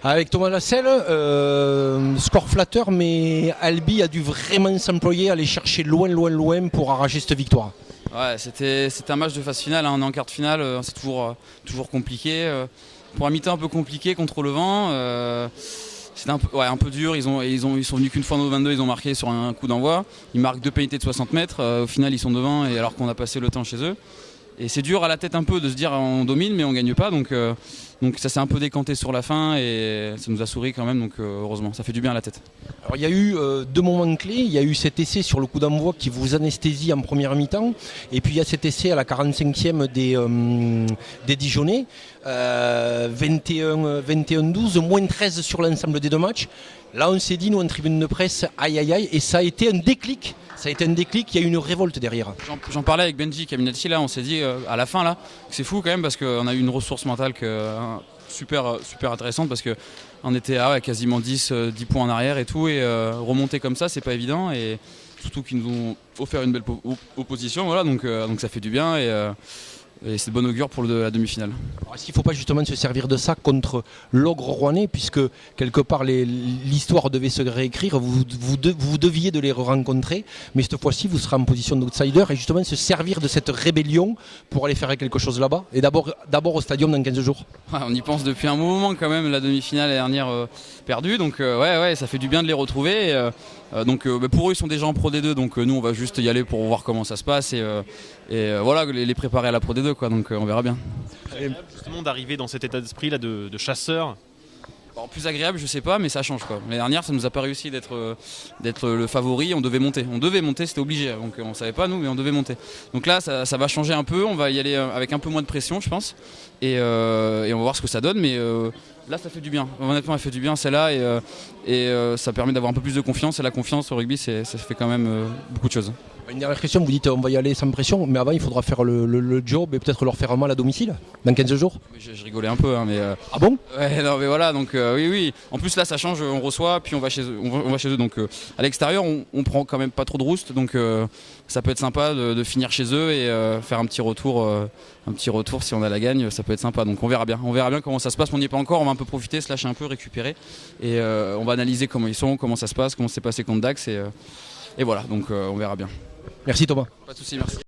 Avec Thomas Lasselle, score flatteur, mais Albi a dû vraiment s'employer à aller chercher loin pour arracher cette victoire. Ouais, c'était un match de phase finale, hein. On est en quart de finale, c'est toujours compliqué. Pour un mi-temps un peu compliqué contre le vent, c'était un peu dur. Ils sont venus qu'une fois dans le 22, ils ont marqué sur un coup d'envoi. Ils marquent 2 pénalités de 60 mètres, au final ils sont devant et alors qu'on a passé le temps chez eux. Et c'est dur à la tête un peu de se dire on domine mais on gagne pas, donc ça s'est un peu décanté sur la fin et ça nous a souri quand même, donc heureusement ça fait du bien à la tête. Alors, il y a eu deux moments clés, il y a eu cet essai sur le coup d'envoi qui vous anesthésie en première mi-temps et puis il y a cet essai à la 45e des Dijonais, 21-12, moins 13 sur l'ensemble des deux matchs. Là on s'est dit nous en tribune de presse aïe et ça a été un déclic. Il y a eu une révolte derrière. J'en parlais avec Benji Caminati, là, on s'est dit à la fin là, que c'est fou quand même parce qu'on a eu une ressource mentale super intéressante parce qu'on était à quasiment 10 points en arrière et tout, et remonter comme ça c'est pas évident, et surtout qu'ils nous ont offert une belle opposition, voilà, donc ça fait du bien et c'est de bon augure pour la demi-finale. Est-ce qu'il ne faut pas justement se servir de ça contre l'ogre rouennais, puisque quelque part l'histoire devait se réécrire, vous deviez de les rencontrer, mais cette fois-ci vous serez en position d'outsider et justement se servir de cette rébellion pour aller faire quelque chose là-bas, et d'abord au stadium dans 15 jours. Ouais, on y pense depuis un moment quand même, la demi-finale dernière perdue, donc ouais, ça fait du bien de les retrouver. Pour eux ils sont déjà en Pro D2, donc nous on va juste y aller pour voir comment ça se passe et voilà, les préparer à la Pro D2 quoi, donc on verra bien. Justement d'arriver dans cet état d'esprit là de chasseur. Alors, plus agréable je sais pas, mais ça change quoi. L'année dernière ça nous a pas réussi d'être le favori, on devait monter, c'était obligé, donc on savait pas nous mais on devait monter. Donc là ça va changer un peu, on va y aller avec un peu moins de pression je pense, et on va voir ce que ça donne, mais là ça fait du bien, honnêtement elle fait du bien celle-là, et ça permet d'avoir un peu plus de confiance, et la confiance au rugby ça fait quand même beaucoup de choses. Une dernière question, vous dites on va y aller sans pression, mais avant il faudra faire le job et peut-être leur faire mal à domicile dans 15 jours. Je rigolais un peu, hein, mais... Ah bon? Ouais, non mais voilà, donc oui. En plus là ça change, on reçoit, puis on va chez eux, donc à l'extérieur on prend quand même pas trop de rouste, donc ça peut être sympa de finir chez eux et faire un petit retour si on a la gagne, ça peut être sympa, donc on verra bien comment ça se passe, on n'y est pas encore, on va un peu profiter, se lâcher un peu, récupérer, et on va analyser comment ils sont, comment ça se passe, comment c'est passé contre Dax, et voilà, donc on verra bien. Merci Thomas. Pas de soucis, merci.